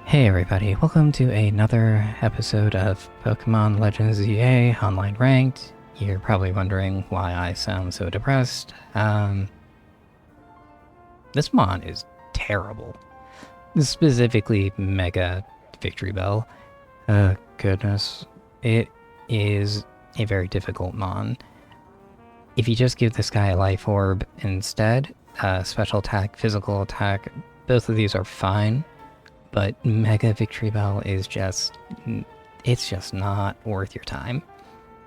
Hey everybody, welcome to another episode of Pokemon Legends ZA Online Ranked. You're probably wondering why I sound so depressed. This mon is terrible. Specifically Mega Victreebel. Goodness. It is a very difficult mon. If you just give this guy a Life Orb instead, special attack, physical attack, both of these are fine. But Mega Victreebel is it's just not worth your time.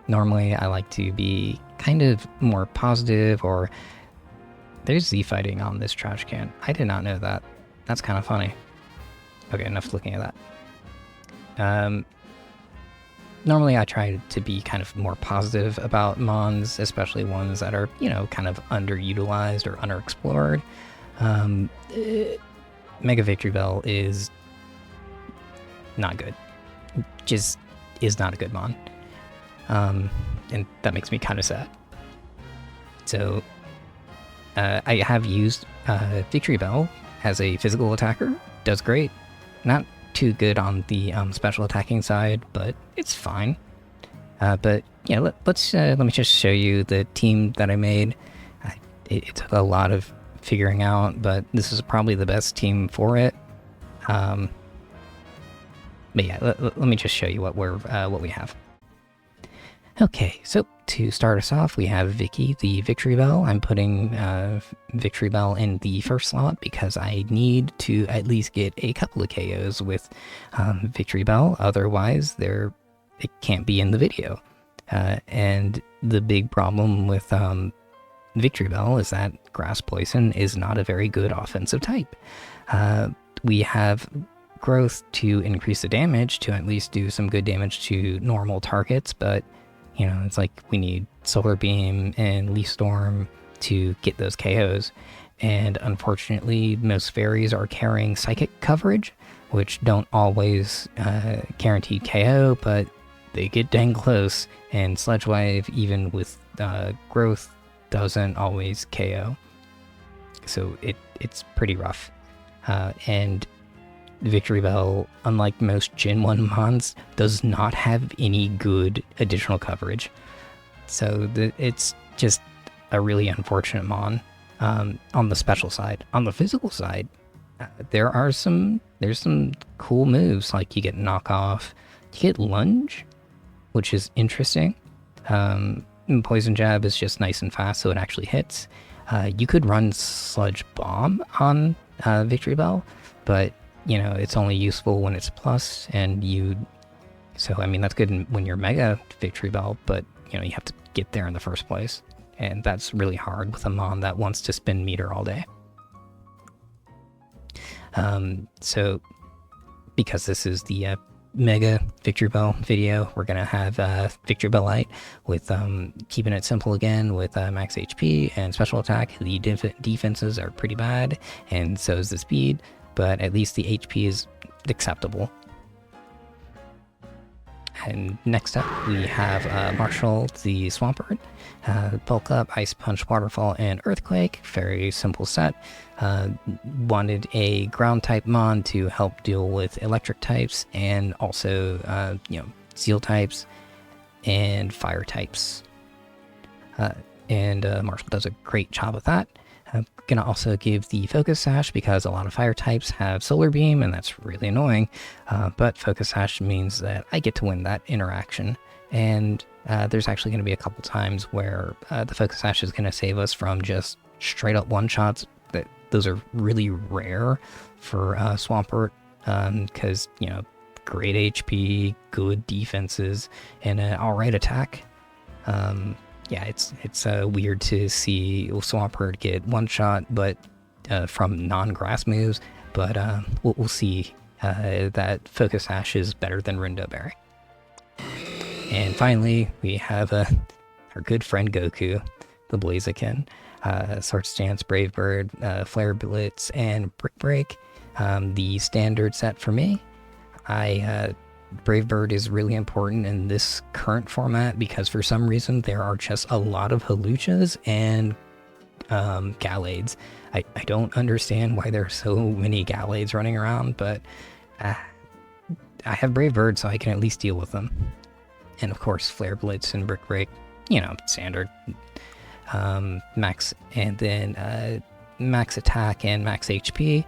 Normally, I like to be kind of more positive, or there's Z-fighting on this trash can. I did not know that. That's kind of funny. Okay, enough looking at that. Normally, I try to be kind of more positive about Mons, especially ones that are, kind of underutilized or underexplored. Mega Victreebel is not good. Just is not a good mon. And that makes me kind of sad. So, I have used Victreebel as a physical attacker. Does great. Not too good on the special attacking side, but it's fine. But yeah, let me just show you the team that I made. It took a lot of figuring out, but this is probably the best team for it. But yeah, let me just show you what we have. Okay, so to start us off, we have Vicky, the Victreebel. I'm putting Victreebel in the first slot because I need to at least get a couple of KOs with Victreebel. Otherwise, it can't be in the video. And the big problem with Victreebel is that Grass Poison is not a very good offensive type. We have growth to increase the damage to at least do some good damage to normal targets, but it's like we need Solar Beam and Leaf Storm to get those KOs. And unfortunately, most fairies are carrying psychic coverage, which don't always guarantee KO, but they get dang close. And Sledge Wave, even with growth, doesn't always KO. So it's pretty rough. And Victreebel, unlike most Gen 1 mons, does not have any good additional coverage. So it's just a really unfortunate mon on the special side. On the physical side, there's some cool moves, like you get Knockoff, you get Lunge, which is interesting. Poison Jab is just nice and fast, so it actually hits. You could run Sludge Bomb on Victreebel, but it's only useful when it's plus, and so I mean that's good when you're Mega Victreebel, but you have to get there in the first place, and that's really hard with a mon that wants to spin meter all day. So because this is the Mega Victreebel video, we're gonna have Victreebelite with keeping it simple again with max HP and special attack. The defenses are pretty bad, and so is the speed, but at least the HP is acceptable. And next up, we have Marshall, the Swampert. Bulk Up, Ice Punch, Waterfall, and Earthquake. Very simple set. Wanted a ground type mon to help deal with electric types, and also, steel types and fire types. And Marshall does a great job with that. I'm gonna also give the Focus Sash because a lot of fire types have Solar Beam, and that's really annoying. But Focus Sash means that I get to win that interaction. And there's actually going to be a couple times where the Focus Sash is going to save us from just straight up one-shots. Those are really rare for Swampert because, great HP, good defenses, and an alright attack. Yeah, it's weird to see Swampert get one shot, but from non-grass moves. But we'll see that Focus Sash is better than Rindo Berry. And finally, we have our good friend Goku, the Blaziken, Swords Dance, Brave Bird, Flare Blitz, and Brick Break. The standard set for me. Brave Bird is really important in this current format because for some reason there are just a lot of Haluchas and Gallades. I don't understand why there are so many Gallades running around, but I have Brave Bird, so I can at least deal with them. And of course, Flare Blitz and Brick Break, you know, standard. Max, and then max attack and max HP.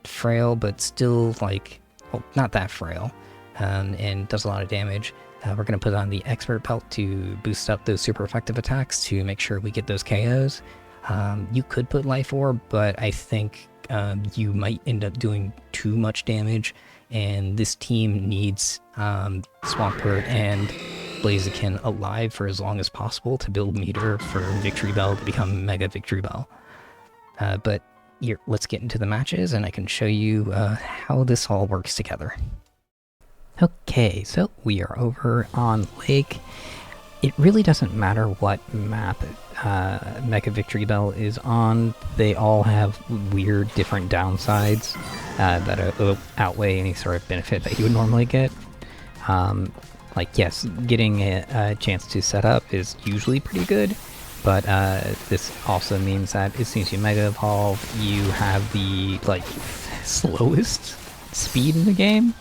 Frail, but still, like, well, not that frail, and does a lot of damage. We're going to put on the Expert Pelt to boost up those super effective attacks to make sure we get those KOs. You could put Life Orb, but I think you might end up doing too much damage, and this team needs Swampert and Blaziken alive for as long as possible to build meter for Victreebel to become Mega Victreebel. But here, let's get into the matches, and I can show you how this all works together. Okay, so we are over on Lake. It really doesn't matter what map Mega Victreebel is on. They all have weird different downsides that outweigh any sort of benefit that you would normally get. Like, yes, getting a chance to set up is usually pretty good, but this also means that as soon as you Mega Evolve, you have the, like, slowest speed in the game.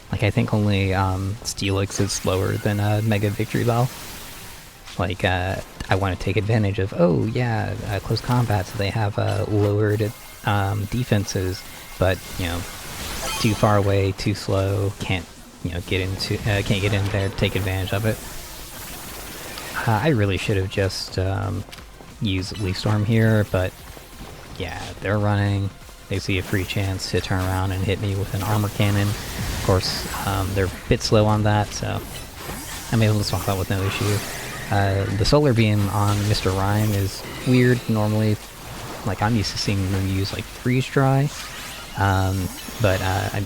Like, I think only Steelix is slower than Mega Victreebel. Like, I want to take advantage of, oh yeah, close combat, so they have lowered defenses, but, you know, too far away, too slow, can't get in there to take advantage of it. I really should have just used Leaf Storm here, but yeah, they're running. They see a free chance to turn around and hit me with an armor cannon. Of course, they're a bit slow on that, so I'm able to swap out with no issue. The Solar Beam on Mr. Rhyme is weird. Normally, like, I'm used to seeing them use, like, Freeze Dry, but I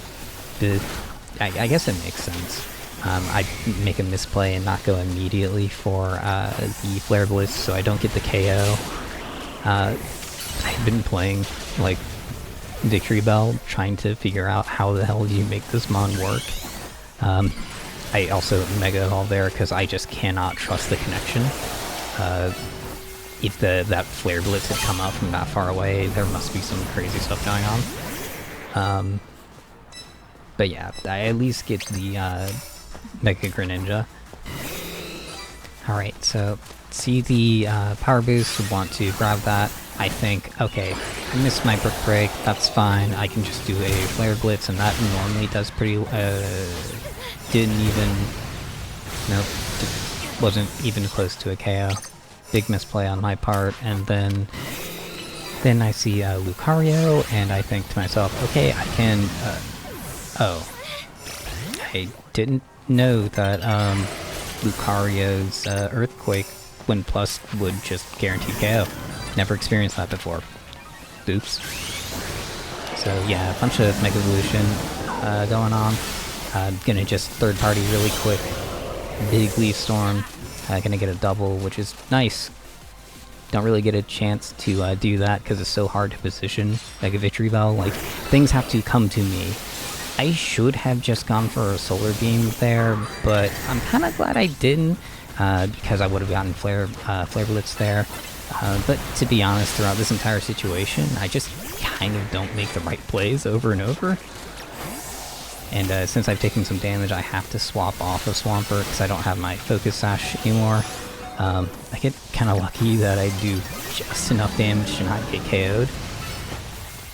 guess it makes sense. I make a misplay and not go immediately for the Flare Blitz, so I don't get the KO. I've been playing, like, Victreebel, trying to figure out how the hell do you make this mon work. I also Mega Evolve there because I just cannot trust the connection. If that Flare Blitz had come out from that far away, there must be some crazy stuff going on. But yeah, I at least get the Mega Greninja. Alright, so see the power boost, want to grab that. I think, okay, I missed my Brick Break, that's fine, I can just do a Flare Blitz, and that normally does pretty, didn't even, nope, wasn't even close to a KO. Big misplay on my part, and then I see Lucario, and I think to myself, okay, I can, oh, I didn't know that Lucario's Earthquake when plus would just guarantee KO. Never experienced that before. Oops. So yeah, a bunch of Mega Evolution going on. Gonna just third party really quick. Big Leaf Storm. Gonna get a double, which is nice. Don't really get a chance to do that because it's so hard to position Mega Victreebel. Like, things have to come to me. I should have just gone for a Solar Beam there, but I'm kind of glad I didn't, because I would have gotten Flare Blitz there. But to be honest, throughout this entire situation, I just kind of don't make the right plays over and over. And since I've taken some damage, I have to swap off of Swampert because I don't have my Focus Sash anymore. I get kind of lucky that I do just enough damage to not get KO'd.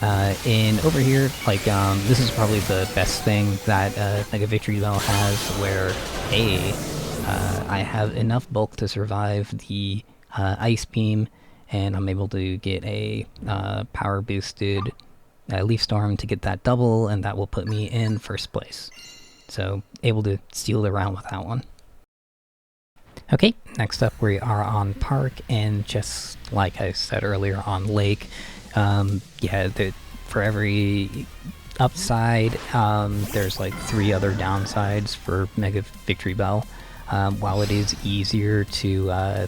And over here, like, this is probably the best thing that Mega Victreebel has, where I have enough bulk to survive the Ice Beam, and I'm able to get a power boosted Leaf Storm to get that double, and that will put me in first place. So, able to steal the round with that one. Okay, next up we are on Park, and just like I said earlier on Lake, yeah, for every upside, there's like 3 other downsides for Mega Victreebel. While it is easier to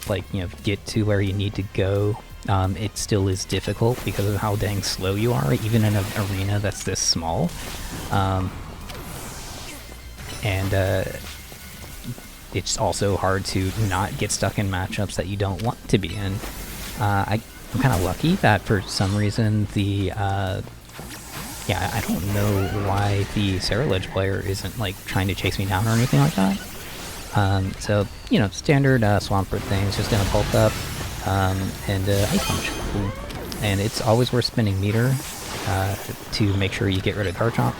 like, you know, get to where you need to go, it still is difficult because of how dang slow you are, even in an arena that's this small. It's also hard to not get stuck in matchups that you don't want to be in. I'm kind of lucky that for some reason the yeah, I don't know why the Sarah Ledge player isn't like trying to chase me down or anything like that. So, you know, standard Swampert things, just gonna bulk up, and Ice Punch. Cool. And it's always worth spending meter to make sure you get rid of Garchomp.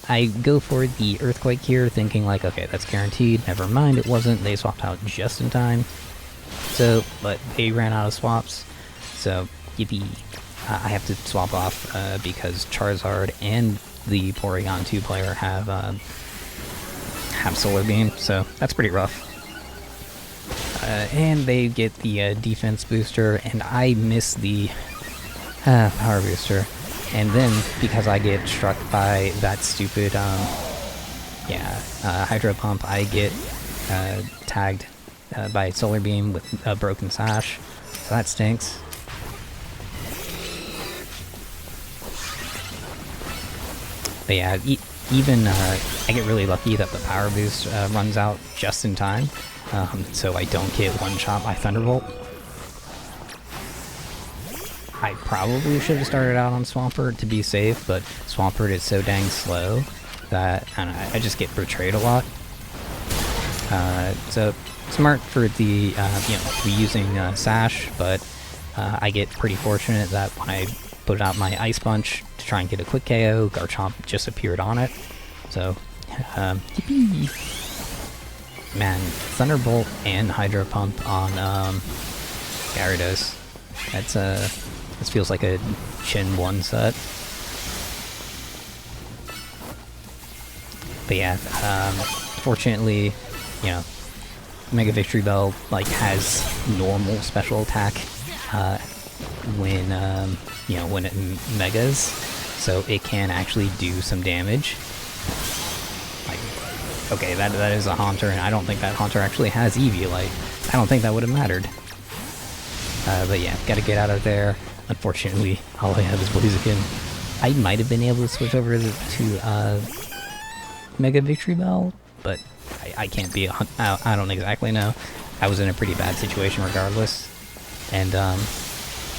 I go for the Earthquake here, thinking like, okay, that's guaranteed. Never mind, it wasn't. They swapped out just in time. So, but they ran out of swaps. So, yippee. I have to swap off because Charizard and the Porygon 2 player have Solar Beam, so that's pretty rough. And they get the defense booster, and I miss the power booster. And then, because I get struck by that stupid, Hydro Pump, I get tagged by Solar Beam with a broken Sash, so that stinks. But yeah, even I get really lucky that the power boost runs out just in time, so I don't get one-shot by Thunderbolt. I probably should have started out on Swampert to be safe, but Swampert is so dang slow that I just get betrayed a lot. So smart for the using Sash, but I get pretty fortunate that when I put out my Ice Punch to try and get a quick KO, Garchomp just appeared on it. So, yippee! Man, Thunderbolt and Hydro Pump on Gyarados. That's this feels like a Gen 1 set. But yeah, fortunately, you know, Mega Victreebel like has normal special attack when when it megas, so it can actually do some damage. Like, okay, that is a Haunter, and I don't think that Haunter actually has Eevee. Like, I don't think that would have mattered. But yeah, gotta get out of there. Unfortunately, all I have is Blaziken. I might have been able to switch over to Mega Victreebel, but I can't be. I don't exactly know. I was in a pretty bad situation regardless, and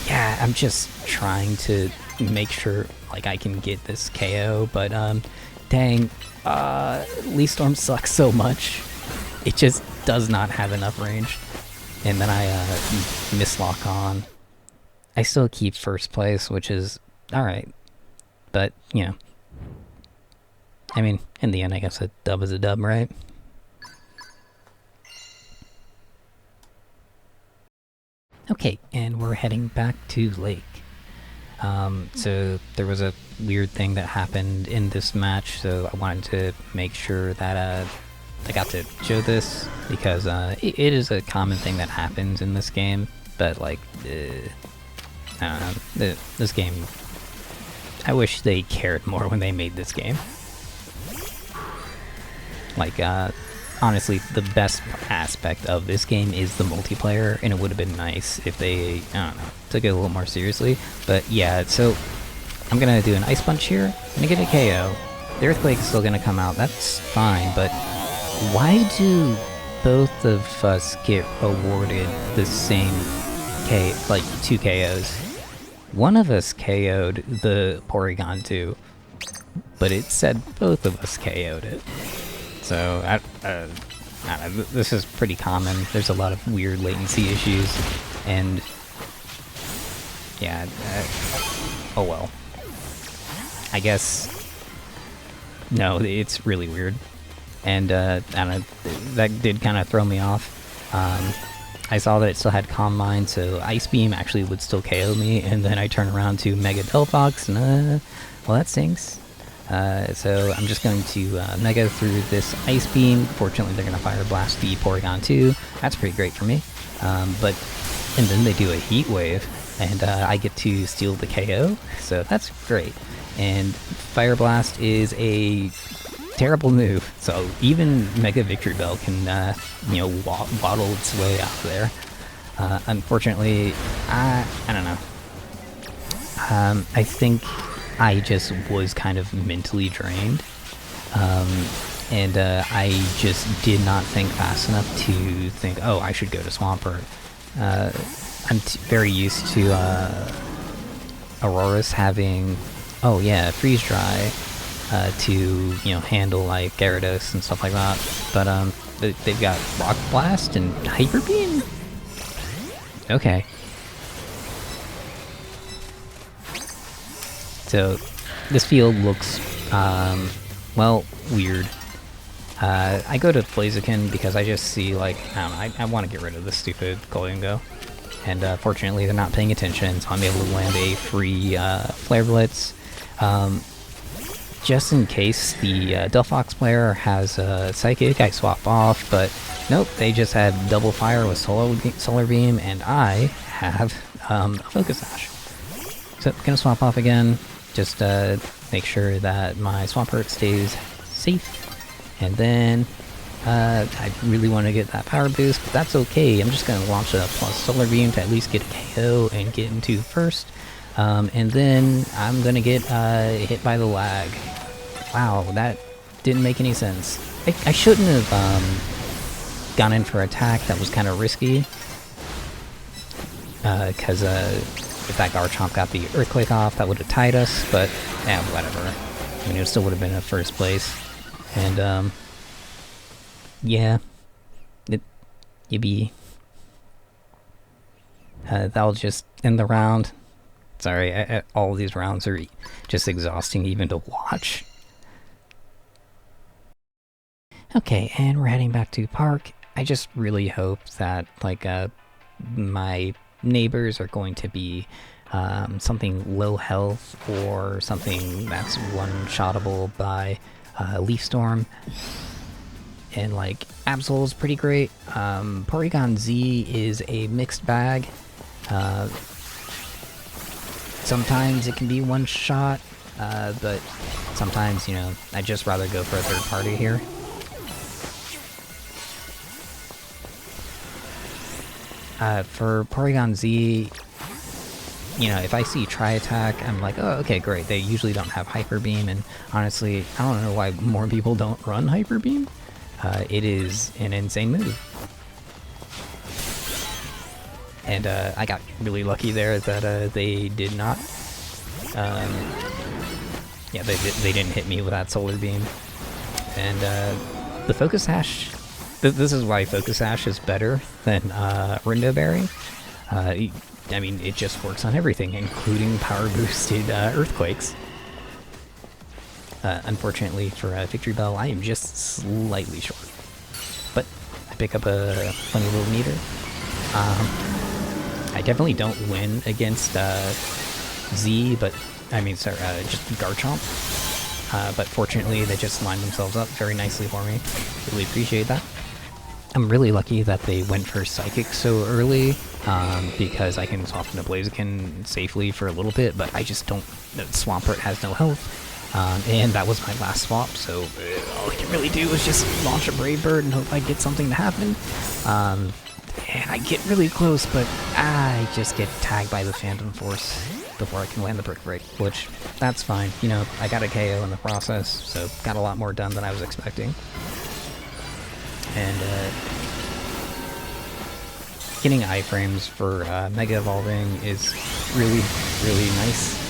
yeah, I'm just trying to make sure like I can get this KO, but dang, Lee Storm sucks so much. It just does not have enough range, and then I mislock on. I still keep first place, which is alright, but you know, I mean, in the end, I guess a dub is a dub, right? Okay, and we're heading back to Lake. So there was a weird thing that happened in this match, so I wanted to make sure that I got to show this, because it is a common thing that happens in this game, but like, I don't know, this game, I wish they cared more when they made this game. Like, honestly, the best aspect of this game is the multiplayer, and it would have been nice if they, I don't know, took it a little more seriously. But yeah, so I'm gonna do an Ice Punch here, I'm gonna get a KO. The Earthquake is still gonna come out, that's fine, but why do both of us get awarded the same like 2 KOs? One of us KO'd the Porygon 2, but it said both of us KO'd it. So, I don't know, this is pretty common. There's a lot of weird latency issues, and yeah, oh well. I guess, no, it's really weird, and I don't know, that did kind of throw me off. I saw that it still had Calm Mind, so Ice Beam actually would still KO me, and then I turn around to Mega Delphox, and well, that stinks. So I'm just going to Mega through this Ice Beam. Fortunately, they're going to Fire Blast the Porygon 2. That's pretty great for me. And then they do a Heat Wave, and I get to steal the KO, so that's great. And Fire Blast is a terrible move, so even Mega Victreebel can, waddle its way out there. Unfortunately, I don't know. I think I just was kind of mentally drained, and I just did not think fast enough to think, oh, I should go to Swampert. I'm very used to Aurora's having Oh yeah, freeze dry to, you know, handle like Gyarados and stuff like that. But they've got Rock Blast and Hyper Beam. Okay. So this field looks well, weird. I go to Blaziken because I just see, like, I don't know, I want to get rid of this stupid Golingo. And fortunately they're not paying attention, so I'm able to land a free Flare Blitz. Just in case the Delphox player has a Psychic, I swap off, but nope, they just had double fire with Solar Beam, and I have a Focus Sash. So I'm gonna swap off again, just make sure that my Swampert stays safe. And then I really want to get that power boost, but that's okay. I'm just going to launch a plus Solar Beam to at least get a KO and get into first. And then I'm going to get hit by the lag. Wow, that didn't make any sense. I shouldn't have gone in for attack. That was kind of risky. Because if that Garchomp got the Earthquake off, that would have tied us, but yeah, whatever. I mean, it still would have been in first place. And, yeah, that'll just end the round. Sorry, all of these rounds are just exhausting even to watch. Okay, and we're heading back to park. I just really hope that, like, my neighbors are going to be something low health or something that's one-shottable by Leaf Storm. And like Absol is pretty great. Porygon Z is a mixed bag. Sometimes it can be one shot, but sometimes, you know, I'd just rather go for a third party here. For Porygon Z, you know, if I see Tri-Attack, I'm like, oh, okay, great. They usually don't have Hyper Beam, and honestly, I don't know why more people don't run Hyper Beam. It is an insane move. And I got really lucky there that they did not. Yeah, they didn't hit me with that Solar Beam. And the Focus Sash, this is why Focus Sash is better than Rindo Berry. I mean, it just works on everything, including power-boosted Earthquakes. Unfortunately for Victreebel, I am just slightly short. But I pick up a funny little meter. I definitely don't win against Z, but I mean, sorry, just Garchomp. But fortunately, they just lined themselves up very nicely for me. Really appreciate that. I'm really lucky that they went for Psychic so early, because I can swap into Blaziken safely for a little bit, but I just don't... Swampert has no health. And that was my last swap, so all I can really do is just launch a Brave Bird and hope I get something to happen. And I get really close, but I just get tagged by the Phantom Force before I can land the Brick Break, which, that's fine. You know, I got a KO in the process, so got a lot more done than I was expecting. And getting iframes for Mega Evolving is really, really nice.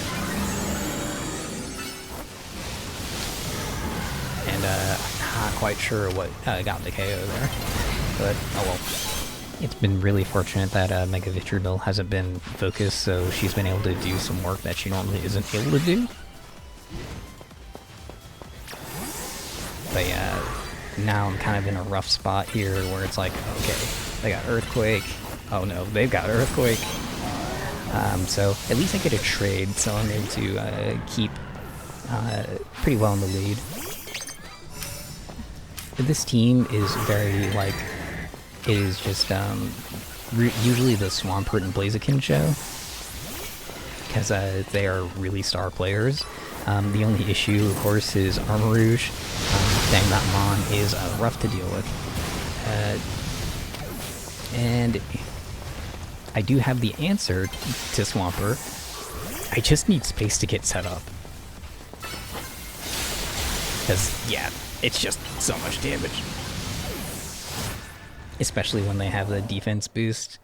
Not quite sure what got the KO there, but oh well. It's been really fortunate that Mega Victreebel hasn't been focused, so she's been able to do some work that she normally isn't able to do. But yeah, now I'm kind of in a rough spot here where it's like, okay, they got Earthquake. Oh no, they've got Earthquake. So at least I get a trade, so I'm able to keep pretty well in the lead. This team is very, like, it is just usually the Swampert and Blaziken show, because they are really star players. The only issue, of course, is Armarouge. Dang, that Mon is rough to deal with. And I do have the answer to Swampert. I just need space to get set up. Because, yeah, it's just so much damage. Especially when they have the defense boost.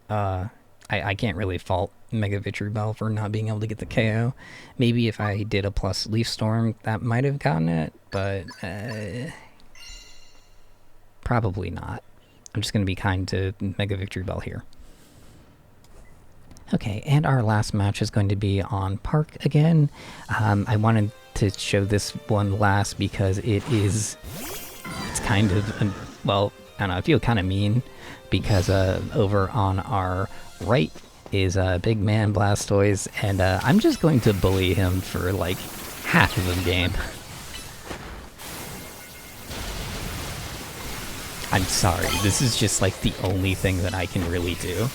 I I can't really fault Mega Victreebel for not being able to get the KO. Maybe if I did a plus Leaf Storm, that might have gotten it, but probably not. I'm just going to be kind to Mega Victreebel here. Okay, and our last match is going to be on Park again. I wanted to show this one last because it's kind of, well, I don't know, I feel kind of mean because over on our right is Big Man Blastoise, and I'm just going to bully him for like half of the game. I'm sorry, this is just like the only thing that I can really do.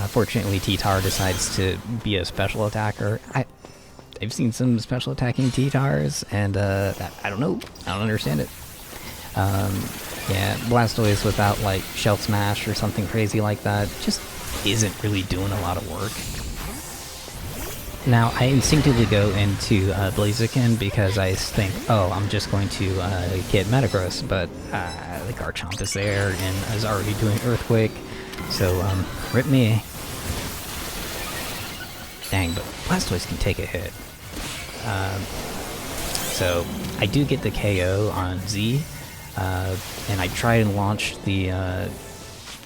Fortunately, T-Tar decides to be a special attacker. I've seen some special attacking T-Tars, and I don't know, I don't understand it. Yeah, Blastoise without like Shell Smash or something crazy like that just isn't really doing a lot of work. Now, I instinctively go into Blaziken because I think, oh, I'm just going to get Metagross, but the Garchomp is there and is already doing Earthquake, so rip me. Dang, but Blastoise can take a hit. So I do get the KO on Z, and I try and launch the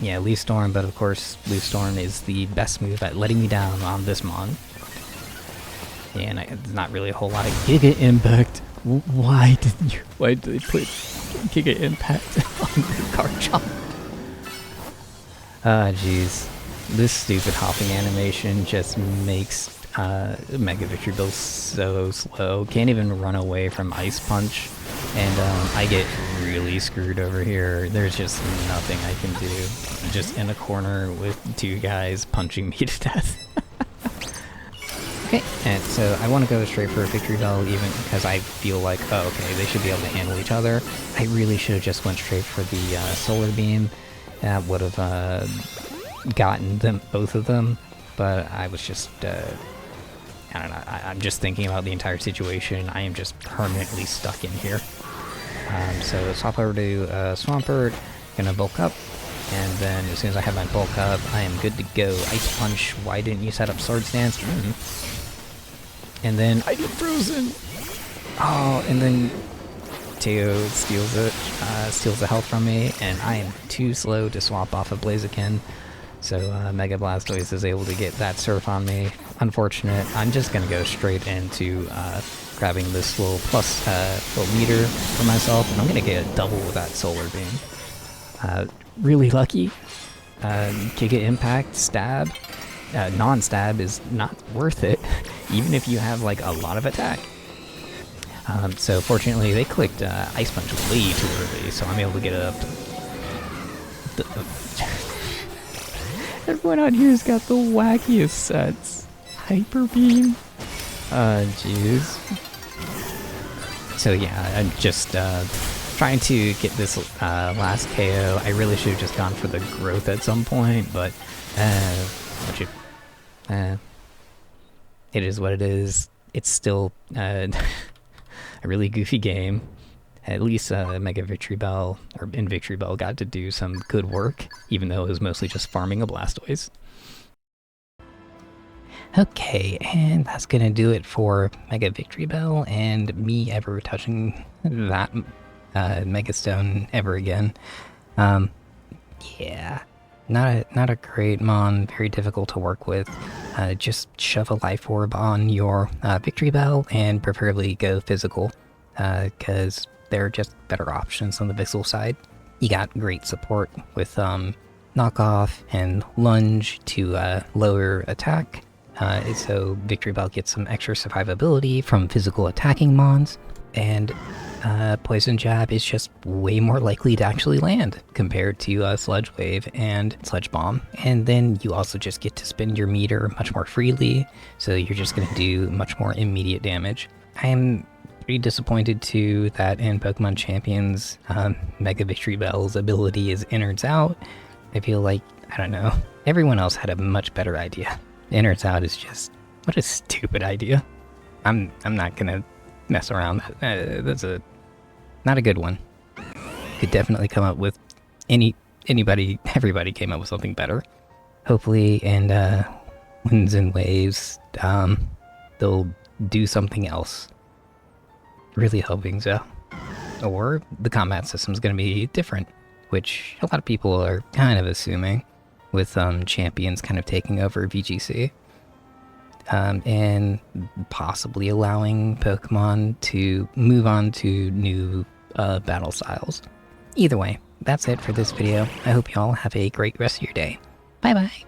Leaf Storm, but of course Leaf Storm is the best move at letting me down on this mon. And there's not really a whole lot of Giga Impact. Why did they put Giga Impact on the Garchomp? Ah, jeez. This stupid hopping animation just makes Mega Victreebel so slow. Can't even run away from Ice Punch. And I get really screwed over here. There's just nothing I can do. I'm just in a corner with two guys punching me to death. Okay, and so I want to go straight for a Victreebel even because I feel like, oh, okay, they should be able to handle each other. I really should have just went straight for the Solar Beam. That would have gotten them, both of them, but I was just, I don't know, I'm just thinking about the entire situation. I am just permanently stuck in here. So swap over to Swampert, gonna bulk up, and then as soon as I have my bulk up, I am good to go. Ice Punch, why didn't you set up Swords Dance? And then I get frozen! Oh, and then Teo steals it, steals the health from me, and I am too slow to swap off of Blaziken. So Mega Blastoise is able to get that Surf on me. Unfortunate. I'm just gonna go straight into grabbing this little plus little meter for myself, and I'm gonna get a double with that Solar Beam. Really lucky. Giga Impact, Stab. Non-stab is not worth it, even if you have like a lot of attack. So fortunately they clicked Ice Punch way too early, so I'm able to get it up to... Everyone out here's got the wackiest sets. Hyper Beam. Jeez. So yeah, I'm just trying to get this last KO. I really should have just gone for the growth at some point, but it is what it is. It's still a really goofy game. At least Mega Victreebel, or Victreebel, got to do some good work, even though it was mostly just farming a Blastoise. Okay, and that's gonna do it for Mega Victreebel, and me ever touching that Mega Stone ever again. Yeah, not a great mon, very difficult to work with. Just shove a Life Orb on your Victreebel, and preferably go physical, because there are just better options on the Vixel side. You got great support with Knockoff and Lunge to lower attack, so Victreebel gets some extra survivability from physical attacking mons, and Poison Jab is just way more likely to actually land compared to Sludge Wave and Sludge Bomb. And then you also just get to spend your meter much more freely, so you're just going to do much more immediate damage. I am pretty disappointed too that in Pokemon Champions, Mega Victreebel's ability is Innards Out. I feel like, I don't know, everyone else had a much better idea. Innards Out is just, what a stupid idea. I'm not gonna mess around. That's not a good one. Could definitely come up with everybody came up with something better. Hopefully, in Winds and Waves, they'll do something else. Really hoping so. Or the combat system's gonna be different, which a lot of people are kind of assuming, with champions kind of taking over VGC. And possibly allowing Pokemon to move on to new battle styles. Either way, that's it for this video. I hope you all have a great rest of your day. Bye bye!